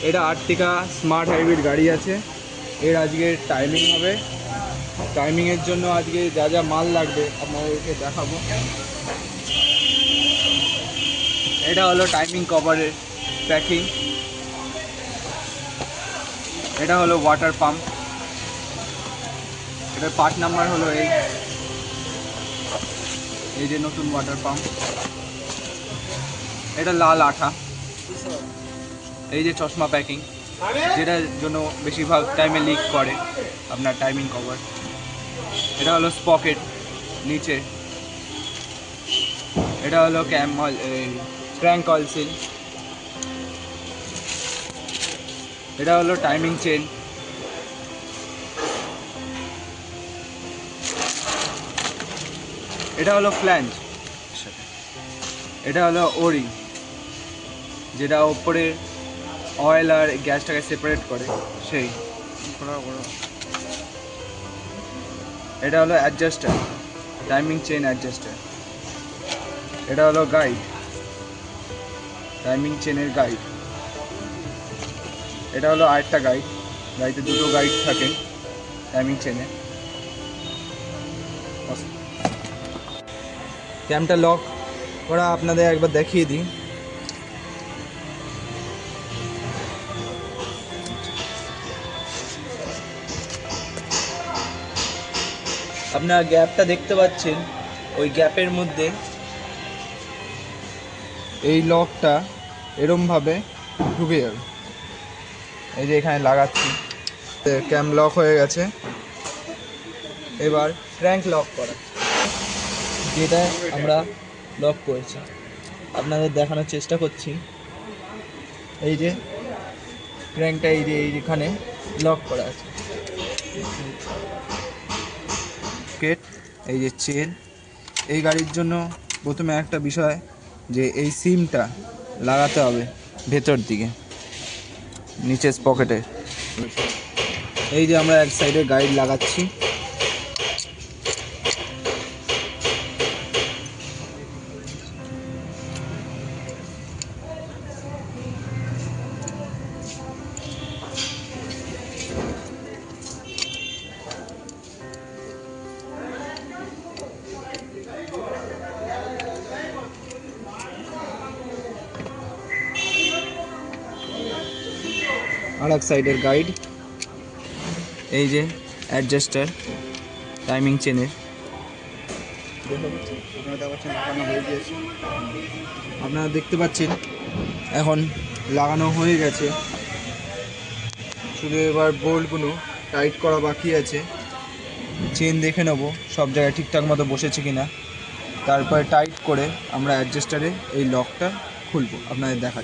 এটা আর্টিকা smart hybrid গাড়ি আছে। এর আজকে টাইমিং হবে। টাইমিংয়ের জন্য আজকে যা যা মাল লাগবে আপনাদেরকে দেখাবো। এটা হলো টাইমিং কভারের প্যাকিং। এটা হলো ওয়াটার পাম্প। এটার পার্ট নাম্বার হলো এই যে নতুন ওয়াটার পাম্প। এটা লাল আঠা। এই যে চশমা প্যাকিং, যেটার জন্য বেশিরভাগ টাইমে লিক করে আপনার টাইমিং কভার। এটা হলো স্পকেট নিচে। এটা হলো ক্র্যাঙ্ক অয়েল সিল। এটা হলো টাইমিং চেন। এটা হলো ফ্ল্যাঞ্জ। এটা হলো ওরিং, যেটা ওপরে অয়েল আর গ্যাসটাকে সেপারেট করে সেই। এটা হলো অ্যাডজাস্টার, টাইমিং চেন অ্যাডজাস্টার। এটা হলো গাইড, টাইমিং চেনের গাইড। এটা হলো আরেকটা গাইড। গাড়িতে দুটো গাইড থাকে টাইমিং চেনে। ক্যামটা লক করা আপনাদের একবার দেখিয়ে দিই। আপনারা গ্যাপটা দেখতে পাচ্ছেন, ওই গ্যাপের মধ্যে এই লকটা এরমভাবে ঢুকে যাবে। এই যে এখানে লাগাচ্ছি, ক্যাম লক হয়ে গেছে। এবার ক্র্যাঙ্ক লক করা, যেটা আমরা লক করেছি আপনাদের দেখানোর চেষ্টা করছি। এই যে ক্র্যাঙ্কটা এইখানে লক করা আছে। এই যে চেন। এই গাড়ির জন্য প্রথমে একটা বিষয় যে এই সিমটা লাগাতে হবে ভেতর দিকে নিচের পকেটে। এই যে আমরা এক সাইডে গাইড লাগাচ্ছি। আর এক সাইডের গাইড। এই যে অ্যাডজাস্টার টাইমিং চেনের। আপনারা দেখতে পাচ্ছেন এখন লাগানো হয়ে গেছে, শুধু এবার বোল্টগুলো টাইট করা বাকি আছে। চেন দেখে নেবো সব জায়গায় ঠিকঠাক মতো বসেছে কিনা, তারপরে টাইট করে আমরা অ্যাডজাস্টারে এই লকটা খুলবো আপনাদের দেখাচ্ছি।